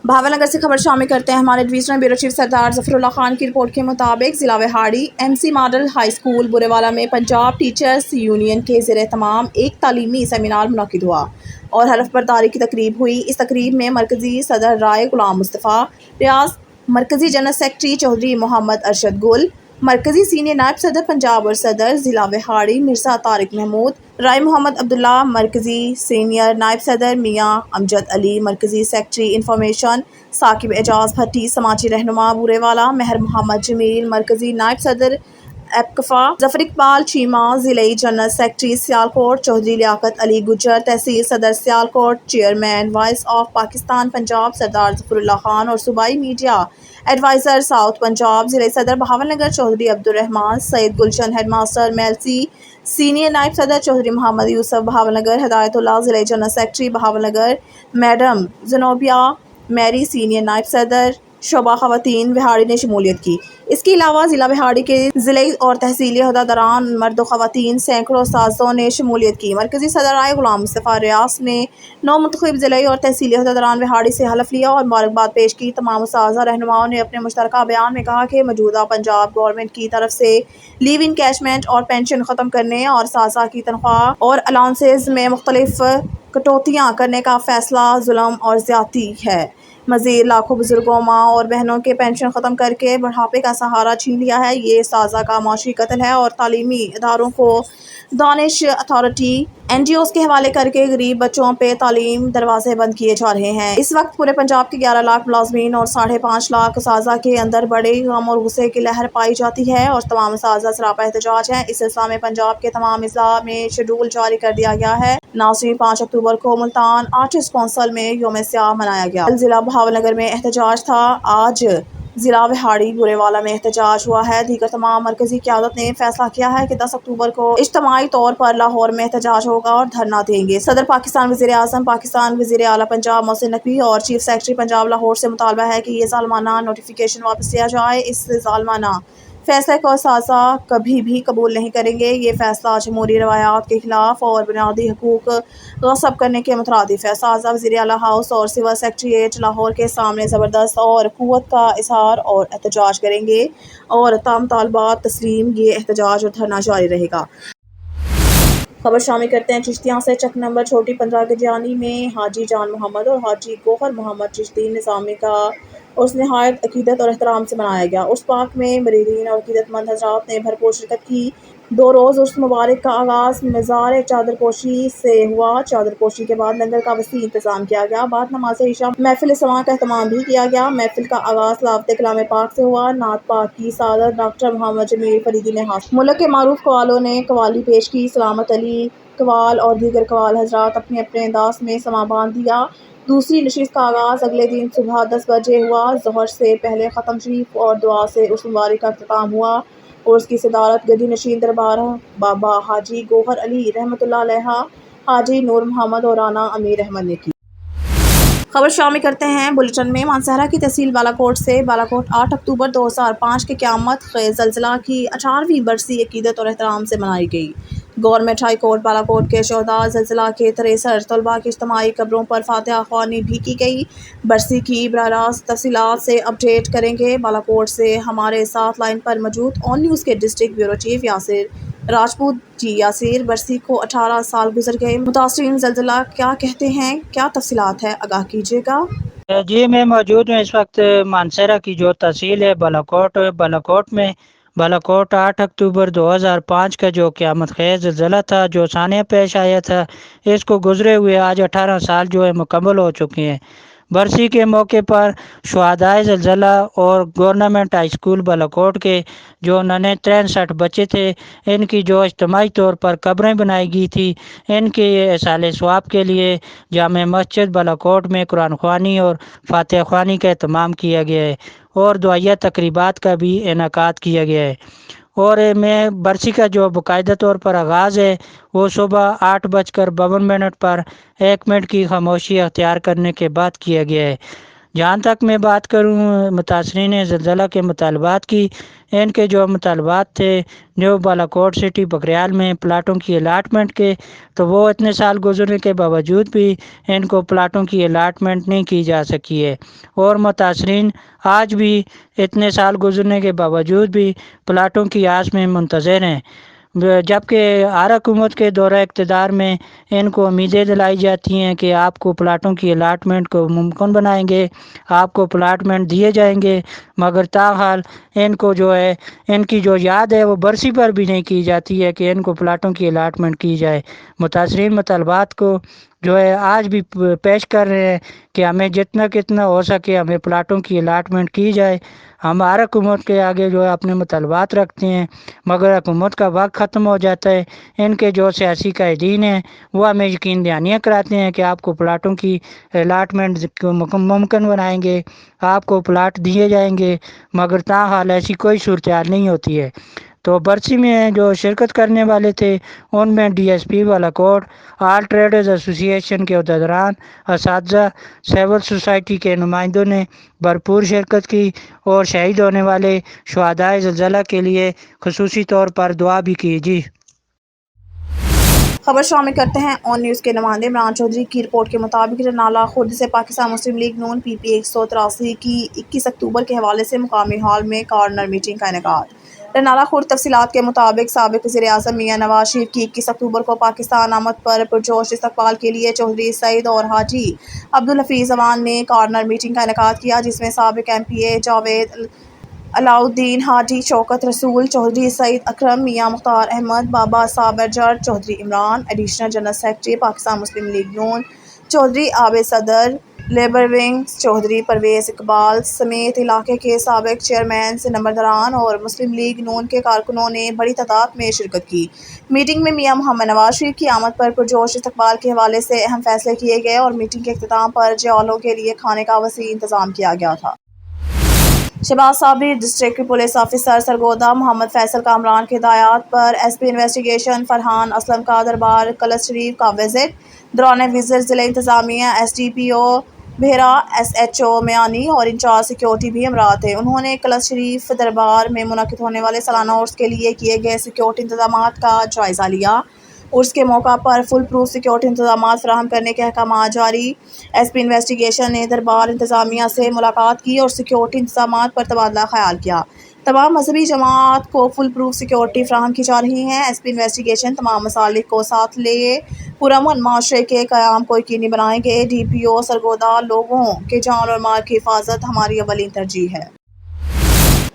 بھاول نگر سے خبر شامل کرتے ہیں ہمارے ڈویژنل بیورو چیف سردار ظفر اللہ خان کی رپورٹ کے مطابق ضلع Vehari M C model high school Burewala میں پنجاب ٹیچرز یونین کے زیر اہتمام ایک تعلیمی سیمینار منعقد ہوا اور حلف برداری کی تقریب ہوئی۔ اس تقریب میں مرکزی صدر رائے غلام مصطفیٰ ریاض، مرکزی جنرل سیکرٹری چودھری محمد ارشد گل، مرکزی سینئر نائب صدر پنجاب اور صدر ضلع وہاڑی مرزا طارق محمود، رائے محمد عبداللہ، مرکزی سینئر نائب صدر میاں امجد علی، مرکزی سیکرٹری انفارمیشن ثاقب اعجاز بھٹی، سماجی رہنما بورے والا مہر محمد جمیل، مرکزی نائب صدر ایپکفا ظفر اقبال چیمہ، ضلعی جنرل سیکرٹری سیالکوٹ چودھری لیاقت علی گجر، تحصیل صدر Sialkot, chairman voice of Pakistan Punjab سردار ظفر اللہ خان اور صوبائی میڈیا ایڈوائزر ساؤتھ پنجاب، ضلعی صدر بہاول نگر چودھری عبدالرحمان سید گلشن، ہیڈ ماسٹر میلسی، سینئر نائب صدر چودھری محمد یوسف بہاول نگر، ہدایت اللہ ضلعی general secretary Bahawalnagar, madam Zanobia میری سینئر نائب صدر شعبہ خواتین وہاڑی نے شمولیت کی۔ اس کے علاوہ ضلع وہاڑی کے ضلعی اور تحصیلی عہدیداران، مرد و خواتین، سینکڑوں اساتذہوں نے شمولیت کی۔ مرکزی صدر رائے غلام مصطفیٰ ریاض نے نو منتخب ضلعی اور تحصیلی عہدیداران وہاڑی سے حلف لیا اور مبارکباد پیش کی۔ تمام اساتذہ رہنماؤں نے اپنے مشترکہ بیان میں کہا کہ موجودہ پنجاب گورنمنٹ کی طرف سے لیو انکیشمنٹ اور پینشن ختم کرنے اور اساتذہ کی تنخواہ اور الاؤنسز میں مختلف کٹوتیاں کرنے کا فیصلہ ظلم اور زیادتی ہے۔ مزید لاکھوں بزرگوں، ماں اور بہنوں کے پینشن ختم کر کے بڑھاپے کا سہارا چھین لیا ہے۔ یہ اساتذہ کا معاشی قتل ہے اور تعلیمی اداروں کو دانش اتھارٹی این جی اوز کے حوالے کر کے غریب بچوں پہ تعلیم دروازے بند کیے جا رہے ہیں۔ اس وقت پورے پنجاب کے 11 لاکھ ملازمین اور 5.5 لاکھ اساتذہ کے اندر بڑے غم اور غصے کی لہر پائی جاتی ہے اور تمام اساتذہ سراپا احتجاج ہیں۔ اس سلسلہ میں پنجاب کے تمام اضلاع میں شیڈول جاری کر دیا گیا ہے۔ ناظرین، 5 اکتوبر کو ملتان آرٹسٹ کونسل میں یوم سیاہ منایا گیا۔ کل ضلع بہاول نگر میں احتجاج تھا، آج ضلع وہاڑی برے والا میں احتجاج ہوا ہے۔ دیگر تمام مرکزی قیادت نے فیصلہ کیا ہے کہ 10 اکتوبر کو اجتماعی طور پر لاہور میں احتجاج ہوگا اور دھرنا دیں گے۔ صدر پاکستان، وزیر اعظم پاکستان، وزیر اعلیٰ پنجاب محسن نقوی اور چیف سیکرٹری پنجاب لاہور سے مطالبہ ہے کہ یہ ظالمانہ نوٹیفیکیشن واپس لیا جائے۔ اس ظالمانہ فیصلے کو اساتذہ کبھی بھی قبول نہیں کریں گے۔ یہ فیصلہ جمہوری روایات کے خلاف اور بنیادی حقوق غصب کرنے کے مترادف ہے۔ اساتذہ وزیر اعلیٰ ہاؤس اور سول سیکریٹریٹ لاہور کے سامنے زبردست اور قوت کا اظہار اور احتجاج کریں گے اور تمام طالبات تسلیم یہ احتجاج اور دھرنا جاری رہے گا۔ خبر شامل کرتے ہیں چشتیاں سے۔ چک نمبر چھوٹی 15 گجیانی میں حاجی جان محمد اور حاجی گوہر محمد چشتی نظامی کا عرس نہایت عقیدت اور احترام سے منایا گیا۔ عرس پاک میں مریدین اور عقیدت مند حضرات نے بھرپور شرکت کی۔ 2 روز عرس مبارک کا آغاز مزار چادر پوشی سے ہوا۔ چادر پوشی کے بعد لنگر کا وسیع انتظام کیا گیا۔ بعد نماز عشاء محفل سماع کا اہتمام بھی کیا گیا۔ محفل کا آغاز تلاوت کلام پاک سے ہوا۔ نعت پاک کی سعادت ڈاکٹر محمد جمیل فریدی نے حاصل۔ ملک کے معروف قوالوں نے قوالی پیش کی۔ سلامت علی قوال اور دیگر قوال حضرات اپنے اپنے انداز میں سماع باندھ دیا۔ دوسری نشست کا آغاز اگلے دن صبح 10 بجے ہوا۔ ظہر سے پہلے ختم شریف اور دعا سے عرس مبارک کا اختتام ہوا۔ عرس کی صدارت گدی نشین دربار بابا حاجی گوہر علی رحمۃ اللہ علیہ، حاجی نور محمد اور رانا امیر احمد نے کی۔ خبر شامل کرتے ہیں بلیٹن میں۔ مانسہرہ کی تحصیل بالاکوٹ سے بالاکوٹ 8 اکتوبر 2005 کے قیامت خیز زلزلہ کی 18ویں برسی عقیدت اور احترام سے منائی گئی۔ گورنمنٹ ہائی کورٹ بالاکوٹ کے شہداء زلزلہ کے 63 طلباء کی اجتماعی قبروں پر فاتحہ خوانی بھی کی گئی۔ برسی کی براہ راست تفصیلات سے اپ ڈیٹ کریں گے۔ بالاکوٹ سے ہمارے ساتھ لائن پر موجود اون نیوز کے district bureau chief Yasir Rajput. جی یاسر، برسی کو 18 سال گزر گئے، متاثرین زلزلہ کیا کہتے ہیں، کیا تفصیلات ہے، آگاہ کیجیے گا۔ جی میں موجود ہوں اس وقت مانسہرہ کی جو تحصیل ہے بالاکوٹ میں۔ بالاکوٹ 8 اکتوبر 2005 کا جو قیامت خیز زلزلہ تھا، جو ثانیہ پیش آیا تھا، اس کو گزرے ہوئے آج 18 سال جو ہے مکمل ہو چکے ہیں۔ برسی کے موقع پر شہدائے زلزلہ اور گورنمنٹ ہائی اسکول بالاکوٹ کے جو 63 بچے تھے، ان کی جو اجتماعی طور پر قبریں بنائی گئی تھی، ان کے اصالِ ثواب کے لیے جامع مسجد بالاکوٹ میں قرآن خوانی اور فاتحہ خوانی کا اہتمام کیا گیا ہے اور دعائیہ تقریبات کا بھی انعقاد کیا گیا ہے۔ اور میں برسی کا جو باقاعدہ طور پر آغاز ہے وہ صبح 8:52 پر 1 منٹ کی خاموشی اختیار کرنے کے بعد کیا گیا ہے۔ جہاں تک میں بات کروں متاثرین زلزلہ کے مطالبات کی، ان کے جو مطالبات تھے نیو بالاکوٹ سٹی بکریال میں پلاٹوں کی الاٹمنٹ کے، تو وہ اتنے سال گزرنے کے باوجود بھی ان کو پلاٹوں کی الاٹمنٹ نہیں کی جا سکی ہے، اور متاثرین آج بھی اتنے سال گزرنے کے باوجود بھی پلاٹوں کی آس میں منتظر ہیں، جبکہ ہر حکومت کے دورہ اقتدار میں ان کو امیدیں دلائی جاتی ہیں کہ آپ کو پلاٹوں کی الاٹمنٹ کو ممکن بنائیں گے، آپ کو پلاٹمنٹ دیے جائیں گے، مگر تاحال ان کو جو ہے ان کی جو یاد ہے وہ برسی پر بھی نہیں کی جاتی ہے کہ ان کو پلاٹوں کی الاٹمنٹ کی جائے۔ متاثرین مطالبات کو جو ہے آج بھی پیش کر رہے ہیں کہ ہمیں جتنا کتنا ہو سکے ہمیں پلاٹوں کی الاٹمنٹ کی جائے۔ ہم ہر حکومت کے آگے جو ہے اپنے مطالبات رکھتے ہیں، مگر حکومت کا وقت ختم ہو جاتا ہے، ان کے جو سیاسی قائدین ہیں وہ ہمیں یقین دہانیاں کراتے ہیں کہ آپ کو پلاٹوں کی الاٹمنٹ کو ممکن بنائیں گے، آپ کو پلاٹ دیے جائیں گے، مگر تاحال ایسی کوئی صورتحال نہیں ہوتی ہے۔ تو برسی میں جو شرکت کرنے والے تھے ان میں ڈی ایس پی بالاکوٹ، آل ٹریڈرز ایسوسی ایشن کے عہدیداران، اساتذہ، سول سوسائٹی کے نمائندوں نے بھرپور شرکت کی، اور شہید ہونے والے شہدائے زلزلہ کے لیے خصوصی طور پر دعا بھی کی۔ جی خبر شامل کرتے ہیں آن نیوز کے نمائندے عمران چودھری کی رپورٹ کے مطابق رنالہ خرد سے پاکستان مسلم لیگ نون پی پی 183 کی 21 اکتوبر کے حوالے سے مقامی ہال میں کارنر میٹنگ کا انعقاد۔ رنالہ خرد تفصیلات کے مطابق سابق وزیر اعظم میاں نواز شریف کی 21 اکتوبر کو پاکستان آمد پر پرجوش استقبال کے لیے چودھری سعید اور حاجی عبدالحفیظ امان نے کارنر میٹنگ کا انعقاد کیا، جس میں سابق ایم پی اے جاوید علاؤالدین، حاجی شوکت رسول، چودھری سعید اکرم، میاں Mukhtar Ahmed, Baba Sabir Jatt, Chaudhry Imran, additional general secretary Pakistan Muslim League Noon, Chaudhry Abid صدر، لیبر ونگ، چودھری پرویز اقبال سمیت علاقے کے سابق چیئرمینز، نمبرداران اور مسلم لیگ نون کے کارکنوں نے بڑی تعداد میں شرکت کی۔ میٹنگ میں میاں محمد نواز شریف کی آمد پر پرجوش استقبال کے حوالے سے اہم فیصلے کیے گئے، اور میٹنگ کے اختتام پر جیالوں کے لیے کھانے کا وسیع انتظام کیا گیا تھا۔ Shahbaz Sabri district police officer Sargodha Muhammad Faisal Kamran کی ہدایات پر S P investigation Farhan Aslam کا دربار کلس شریف کا وزٹ۔ دوران وزٹ ضلع انتظامیہ، ایس ڈی پی او بحیرہ، ایس ایچ او میانی اور انچارج سیکیورٹی بھی ہمراہ تھے۔ انہوں نے کلس شریف دربار میں منعقد ہونے والے سالانہ عرس کے لیے کیے گئے سیکیورٹی انتظامات کا جائزہ لیا۔ عرس کے موقع پر فل پروف سیکیورٹی انتظامات فراہم کرنے کے احکامات جاری۔ ایس پی انویسٹیگیشن نے دربار انتظامیہ سے ملاقات کی اور سیکیورٹی انتظامات پر تبادلہ خیال کیا۔ تمام مذہبی جماعت کو فل پروف سیکیورٹی فراہم کی جا رہی ہے۔ ایس پی انویسٹیگیشن تمام مسالک کو ساتھ لیے پرامن معاشرے کے قیام کو یقینی بنائیں گے۔ ڈی پی او سرگودا: لوگوں کے جان اور مال کی حفاظت ہماری اولین ترجیح ہے۔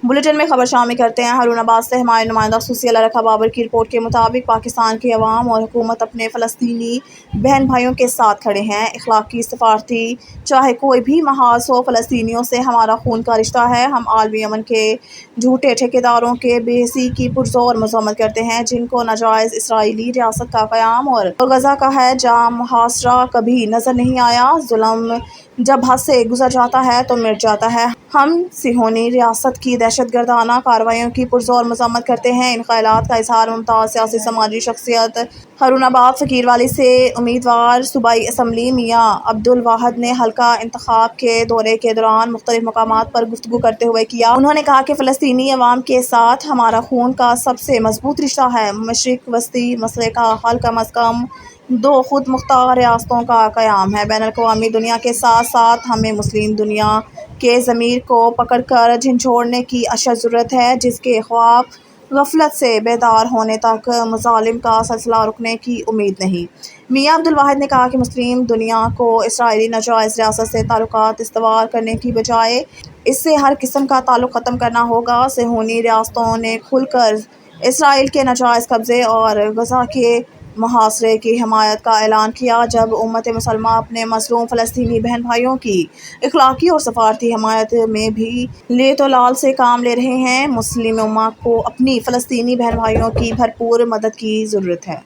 بلیٹن میں خبر شامل کرتے ہیں ہارون آباد سے ہمارے نمائندہ خصوصی اللہ رکھا بابر کی رپورٹ کے مطابق پاکستان کے عوام اور حکومت اپنے فلسطینی بہن بھائیوں کے ساتھ کھڑے ہیں۔ اخلاقی، سفارتی، چاہے کوئی بھی محاذ ہو، فلسطینیوں سے ہمارا خون کا رشتہ ہے۔ ہم عالمی امن کے جھوٹے ٹھیکیداروں کے بے حسی کی پرزور مذمت کرتے ہیں، جن کو ناجائز اسرائیلی ریاست کا قیام اور غزہ کا ہے جہاں محاصرہ کبھی نظر نہیں آیا۔ ظلم جب حد سے گزر جاتا ہے تو مٹ جاتا ہے۔ ہم صہیونی ریاست کی دہشت گردانہ کارروائیوں کی پرزور مذمت کرتے ہیں۔ ان خیالات کا اظہار ممتاز سیاسی سماجی شخصیت ہارون آباد فقیروالی سے امیدوار صوبائی اسمبلی میاں عبدالواحد نے حلقہ انتخاب کے دورے کے دوران مختلف مقامات پر گفتگو کرتے ہوئے کیا۔ انہوں نے کہا کہ فلسطینی عوام کے ساتھ ہمارا خون کا سب سے مضبوط رشتہ ہے۔ مشرق وسطی مسئلے کا حل کم از کم دو خود مختار ریاستوں کا قیام ہے۔ بین الاقوامی دنیا کے ساتھ ساتھ ہمیں مسلم دنیا کے ضمیر کو پکڑ کر جھنجھوڑنے کی اشد ضرورت ہے، جس کے خواب غفلت سے بیدار ہونے تک مظالم کا سلسلہ رکنے کی امید نہیں۔ میاں عبدالواحد نے کہا کہ مسلم دنیا کو اسرائیلی ناجائز ریاست سے تعلقات استوار کرنے کی بجائے اس سے ہر قسم کا تعلق ختم کرنا ہوگا۔ صہیونی ریاستوں نے کھل کر اسرائیل کے ناجائز قبضے اور غزہ کے محاصرے کی حمایت کا اعلان کیا۔ جب امت مسلمہ اپنے مظلوم فلسطینی بہن بھائیوں کی اخلاقی اور سفارتی حمایت میں بھی لیت و لال سے کام لے رہے ہیں، مسلم امت کو اپنی فلسطینی بہن بھائیوں کی بھرپور مدد کی ضرورت ہے۔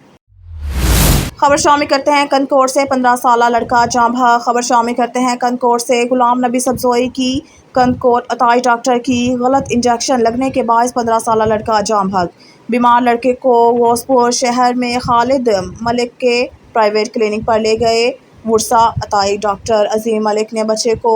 خبر شامل کرتے ہیں کنکوٹ سے 15 سالہ لڑکا جاں بحق۔ خبر شامل کرتے ہیں کنکوٹ سے غلام نبی سبزوئی کی کنکوٹ عطائی ڈاکٹر کی غلط انجیکشن لگنے کے باعث 15 سالہ لڑکا جاں بحق۔ بیمار لڑکے کو غوث پور شہر میں خالد ملک کے پرائیویٹ کلینک پر لے گئے۔ ورثاء عطائی ڈاکٹر عظیم ملک نے بچے کو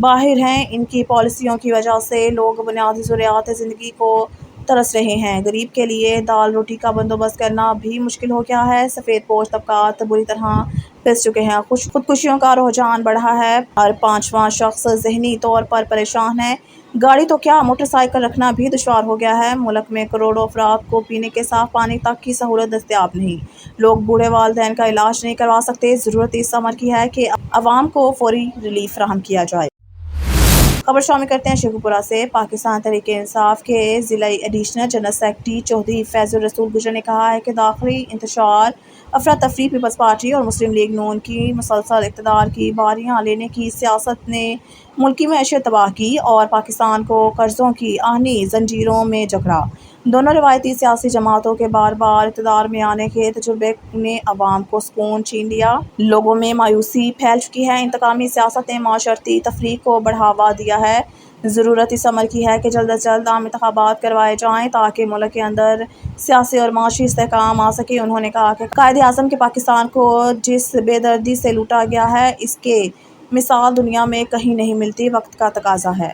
باہر ہیں۔ ان کی پالیسیوں کی وجہ سے لوگ بنیادی ضروریات زندگی کو ترس رہے ہیں۔ غریب کے لیے دال روٹی کا بندوبست کرنا بھی مشکل ہو گیا ہے۔ سفید پوش طبقات بری طرح پس چکے ہیں۔ خودکشیوں کا رجحان بڑھا ہے۔ ہر پانچواں شخص ذہنی طور پر پریشان ہے۔ گاڑی تو کیا، موٹر سائیکل رکھنا بھی دشوار ہو گیا ہے۔ ملک میں کروڑوں افراد کو پینے کے صاف پانی تک کی سہولت دستیاب نہیں۔ لوگ بوڑھے والدین کا علاج نہیں کروا سکتے۔ ضرورت اس امر کی ہے کہ عوام کو فوری ریلیف فراہم کیا جائے۔ خبر شامل کرتے ہیں شیخو پورہ سے۔ پاکستان تحریک انصاف کے ضلعی ایڈیشنل جنرل سیکرٹری چودھری فیض الرسول گجر نے کہا ہے کہ داخلی انتشار، افراتفری پیپلز پارٹی اور مسلم لیگ نون کی مسلسل اقتدار کی باریاں لینے کی سیاست نے ملکی معیشت تباہ کی اور پاکستان کو قرضوں کی آہنی زنجیروں میں جکڑا۔ دونوں روایتی سیاسی جماعتوں کے بار بار اقتدار میں آنے کے تجربے نے عوام کو سکون چھین لیا۔ لوگوں میں مایوسی پھیل چکی ہے۔ انتقامی سیاست نے معاشرتی تفریق کو بڑھاوا دیا ہے۔ ضرورت اس امر کی ہے کہ جلد از جلد عام انتخابات کروائے جائیں تاکہ ملک کے اندر سیاسی اور معاشی استحکام آ سکے۔ انہوں نے کہا کہ قائد اعظم کے پاکستان کو جس بے دردی سے لوٹا گیا ہے، اس کے مثال دنیا میں کہیں نہیں ملتی۔ وقت کا تقاضا ہے۔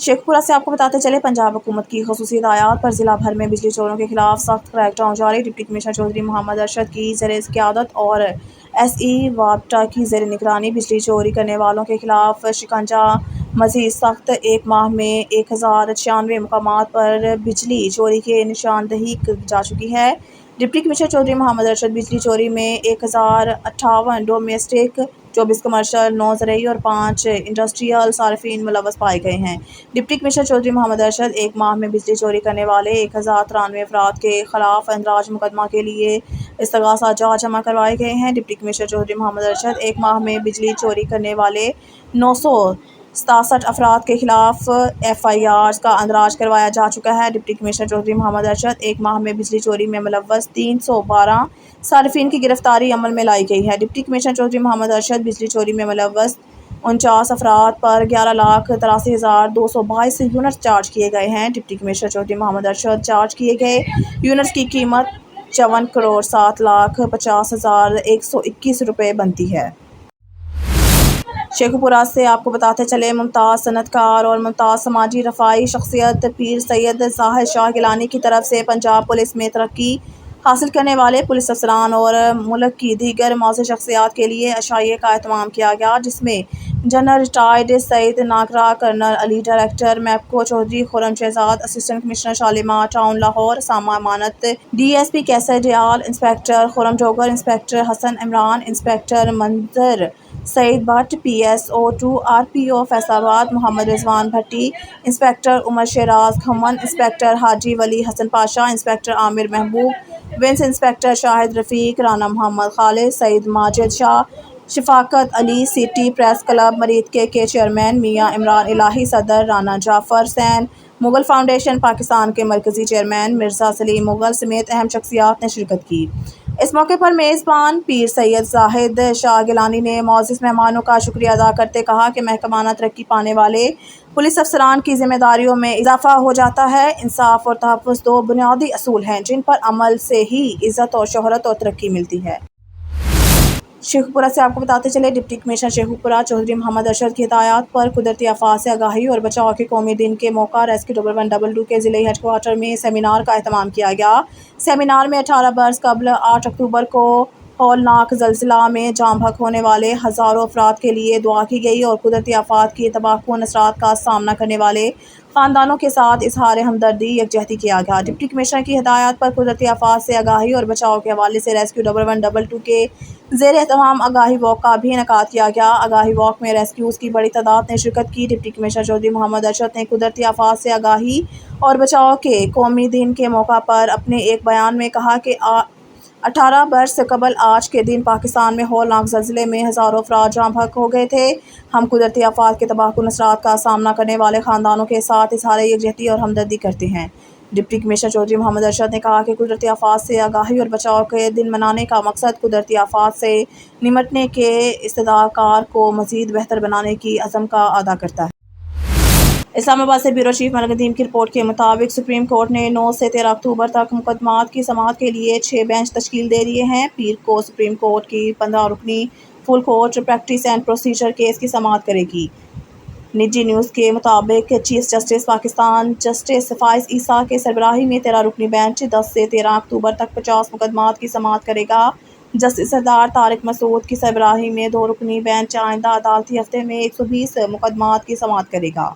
شیخو پورہ سے آپ کو بتاتے چلے، پنجاب حکومت کی خصوصی ہدایات پر ضلع بھر میں بجلی چوروں کے خلاف سخت کریک ڈاؤن جاری۔ ڈپٹی کمشنر چودھری محمد ارشد کی زیر قیادت اور ایس ای وابٹا کی زیر نگرانی بجلی چوری کرنے والوں کے خلاف شکنجہ مزید سخت۔ ایک ماہ میں 1096 مقامات پر بجلی چوری کی نشاندہی کی جا چکی ہے۔ ڈپٹی کمشنر چودھری محمد ارشد بجلی چوری میں 1058 ڈومیسٹک، 24 کمرشل، 9 زرعی اور 5 انڈسٹریل صارفین ملوث پائے گئے ہیں۔ ڈپٹی کمشنر چودھری محمد ارشد ایک ماہ میں بجلی چوری کرنے والے 1093 افراد کے خلاف اندراج مقدمہ کے لیے استغاثہ جات جمع کروائے گئے ہیں۔ ڈپٹی کمشنر چودھری محمد ارشد ایک ماہ میں بجلی چوری کرنے والے 967 افراد کے خلاف ایف آئی آرز کا اندراج کروایا جا چکا ہے۔ ڈپٹی کمشنر چودھری محمد ارشد ایک ماہ میں بجلی چوری میں ملوث 312 صارفین کی گرفتاری عمل میں لائی گئی ہے۔ ڈپٹی کمشنر چودھری محمد ارشد بجلی چوری میں ملوث 49 افراد پر 11,83,222 یونٹس چارج کیے گئے ہیں۔ ڈپٹی کمشنر چودھری محمد ارشد چارج کیے گئے یونٹس کی قیمت 54,07,50,121 روپے بنتی ہے۔ شیخو پورہ سے آپ کو بتاتے چلے، ممتاز صنعت کار اور ممتاز سماجی رفاہی شخصیت پیر سید زاہد شاہ گیلانی کی طرف سے پنجاب پولیس میں ترقی حاصل کرنے والے پولیس افسران اور ملک کی دیگر معزز شخصیات کے لیے عشائیے کا اہتمام کیا گیا، جس میں general retired Saeed Nagra, colonel Ali, director MEPCO Chaudhry Khurram Shahzad, assistant commissioner Shalimar town Lahore, Usama Amanat, D S P Kaiser Dayal, inspector Khurram Jogar, inspector Hassan Imran, inspector Manzar Saeed Butt, P S O 2 R P O Faisalabad Muhammad Rizwan Bhatti, inspector Umar Shiraz کھمم، inspector Haji Wali Hassan Pasha, inspector Amir Mehboob Wains, inspector Shahid Rafiq, Rana Muhammad Khalid, Saeed Majid شاہ، شفاقت علی، سٹی پریس کلب مریتکے کے چیئرمین میاں عمران الہی، صدر رانا جعفر حسین، مغل فاؤنڈیشن پاکستان کے مرکزی چیئرمین مرزا سلیم مغل سمیت اہم شخصیات نے شرکت کی۔ اس موقع پر میزبان پیر سید زاہد شاہ گیلانی نے معزز مہمانوں کا شکریہ ادا کرتے کہا کہ محکمانہ ترقی پانے والے پولیس افسران کی ذمہ داریوں میں اضافہ ہو جاتا ہے۔ انصاف اور تحفظ دو بنیادی اصول ہیں جن پر عمل سے ہی عزت اور شہرت اور ترقی ملتی ہے۔ شیخو پورہ سے آپ کو بتاتے چلے، ڈپٹی کمشنر شیخو پورہ چودھری محمد ارشد کی ہدایات پر قدرتی آفات سے آگاہی اور بچاؤ کے قومی دن کے موقع ریسکیو 1122 کے ضلعی ہیڈ کوارٹر میں سیمینار کا اہتمام کیا گیا۔ سیمینار میں 18 برس قبل 8 اکتوبر کو ہولناک زلزلہ میں جاں بحق ہونے والے ہزاروں افراد کے لیے دعا کی گئی اور قدرتی آفات کی تباہ کن اثرات کا سامنا کرنے والے خاندانوں کے ساتھ اظہار ہمدردی یکجہتی کیا گیا۔ ڈپٹی کمشنر کی ہدایات پر قدرتی آفات سے آگاہی اور بچاؤ کے حوالے سے ریسکیو 1122 کے زیر اہتمام آگاہی واک کا بھی انعقاد کیا گیا۔ آگاہی واک میں ریسکیوز کی بڑی تعداد نے شرکت کی۔ ڈپٹی کمشنر چودھری محمد ارشد نے قدرتی آفات سے آگاہی اور بچاؤ کے قومی دن کے موقع پر اپنے ایک بیان میں کہا کہ 18 برس قبل آج کے دن پاکستان میں ہولناک زلزلے میں ہزاروں افراد جاں بحق ہو گئے تھے۔ ہم قدرتی آفات کے تباہ کن اثرات کا سامنا کرنے والے خاندانوں کے ساتھ اظہار یکجہتی اور ہمدردی کرتے ہیں۔ ڈپٹی کمشنر چودھری محمد ارشد نے کہا کہ قدرتی آفات سے آگاہی اور بچاؤ کے دن منانے کا مقصد قدرتی آفات سے نمٹنے کے استعداد کار کو مزید بہتر بنانے کی عزم کا اعادہ کرتا ہے۔ اسلام آباد سے بیورو چیف ملک ندیم کی رپورٹ کے مطابق سپریم کورٹ نے 9 سے 13 اکتوبر تک مقدمات کی سماعت کے لیے 6 بینچ تشکیل دے دیے ہیں۔ پیر کو سپریم کورٹ کی 15 رکنی full court practice and procedure case کی سماعت کرے گی۔ نجی نیوز کے مطابق چیف جسٹس پاکستان جسٹس فائز عیسیٰ کے سربراہی میں 13 رکنی بینچ 10 سے 13 اکتوبر تک 50 مقدمات کی سماعت کرے گا۔ جسٹس سردار طارق مسعود کی سربراہی میں 2 رکنی بینچ آئندہ عدالتی ہفتے میں 120 مقدمات کی سماعت کرے گا۔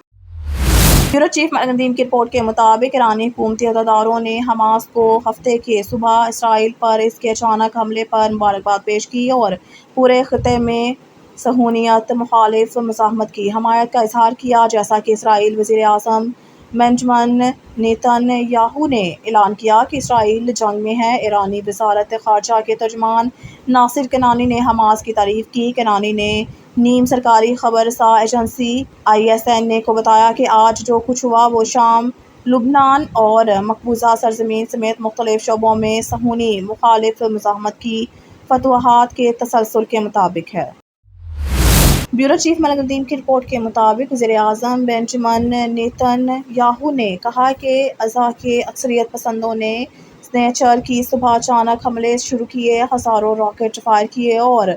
بیورو چیف ملک ندیم کی رپورٹ کے مطابق ایرانی حکومتی عہدیداروں نے حماس کو ہفتے کے صبح اسرائیل پر اس کے اچانک حملے پر مبارکباد پیش کی اور پورے خطے میں صہیونیت مخالف مزاحمت کی حمایت کا اظہار کیا، جیسا کہ اسرائیل وزیر اعظم بنجمن نیتن یاہو نے اعلان کیا کہ اسرائیل جنگ میں ہے۔ ایرانی وزارت خارجہ کے ترجمان ناصر کنانی نے حماس کی تعریف کی۔ کنانی نے نیم سرکاری خبر رساں ایجنسی ISN کو بتایا کہ آج جو کچھ ہوا وہ شام، لبنان اور مقبوضہ سرزمین سمیت مختلف شعبوں میں صہیونی مخالف مزاحمت کی فتوحات کے تسلسل کے مطابق ہے۔ بیورو چیف ملک ندیم کی رپورٹ کے مطابق وزیر اعظم بنجمن نیتن یاہو نے کہا کہ غزہ کے عسکریت پسندوں نے سنیچر کی صبح اچانک حملے شروع کیے، ہزاروں راکٹ فائر کیے اور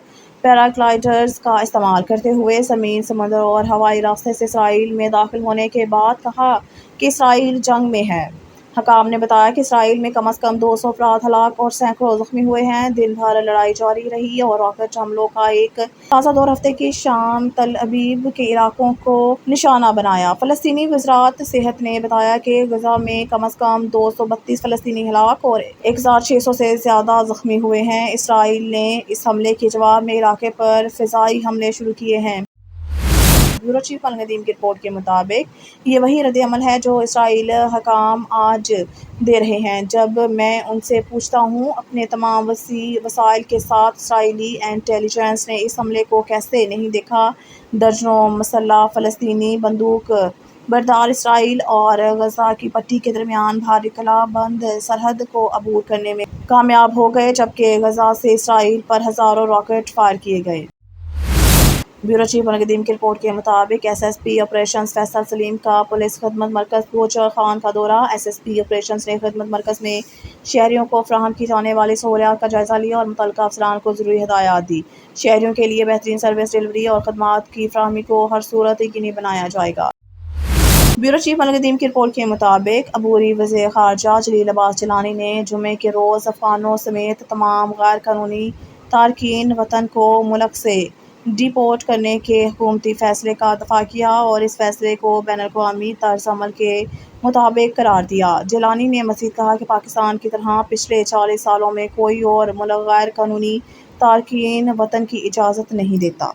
پیراگلائیڈرز کا استعمال کرتے ہوئے زمین، سمندر اور ہوائی راستے سے اسرائیل میں داخل ہونے کے بعد کہا کہ اسرائیل جنگ میں ہے۔ حکام نے بتایا کہ اسرائیل میں کم از کم 200 افراد ہلاک اور سینکڑوں زخمی ہوئے ہیں۔ دن بھر لڑائی جاری رہی اور راکٹ حملوں کا ایک تازہ دور ہفتے کی شام تل ابیب کے علاقوں کو نشانہ بنایا۔ فلسطینی وزارت صحت نے بتایا کہ غزہ میں کم از کم 232 فلسطینی ہلاک اور 1600 سے زیادہ زخمی ہوئے ہیں۔ اسرائیل نے اس حملے کے جواب میں علاقے پر فضائی حملے شروع کیے ہیں۔ بیورو چیف ملک ندیم کی رپورٹ کے مطابق یہ وہی رد عمل ہے جو اسرائیلی حکام آج دے رہے ہیں۔ جب میں ان سے پوچھتا ہوں اپنے تمام وسائل کے ساتھ اسرائیلی انٹیلی جنس نے اس حملے کو کیسے نہیں دیکھا؟ درجنوں مسلح فلسطینی بندوق بردار اسرائیل اور غزہ کی پٹی کے درمیان بھاری قلعہ بند سرحد کو عبور کرنے میں کامیاب ہو گئے، جبکہ غزہ سے اسرائیل پر ہزاروں راکٹ فائر کیے گئے۔ بیورو چیف ملک ندیم کی رپورٹ کے مطابق SSP آپریشنز فیصل سلیم کا پولیس خدمت مرکز گوجر خان کا دورہ۔ SSP آپریشنز نے خدمت مرکز میں شہریوں کو فراہم کی جانے والی سہولیات کا جائزہ لیا اور متعلقہ افسران کو ضروری ہدایات دی۔ شہریوں کے لیے بہترین سروس ڈیلیوری اور خدمات کی فراہمی کو ہر صورت یقینی بنایا جائے گا۔ بیورو چیف ملک ندیم کی رپورٹ کے مطابق عبوری وزیر خارجہ جلیل عباس جیلانی نے جمعے کے روز افغانوں سمیت تمام غیر قانونی تارکین وطن کو ملک سے ڈی پورٹ کرنے کے حکومتی فیصلے کا دفاع کیا اور اس فیصلے کو بین الاقوامی طرز عمل کے مطابق قرار دیا۔ جیلانی نے مزید کہا کہ پاکستان کی طرح پچھلے 40 سالوں میں کوئی اور ملک غیر قانونی تارکین وطن کی اجازت نہیں دیتا۔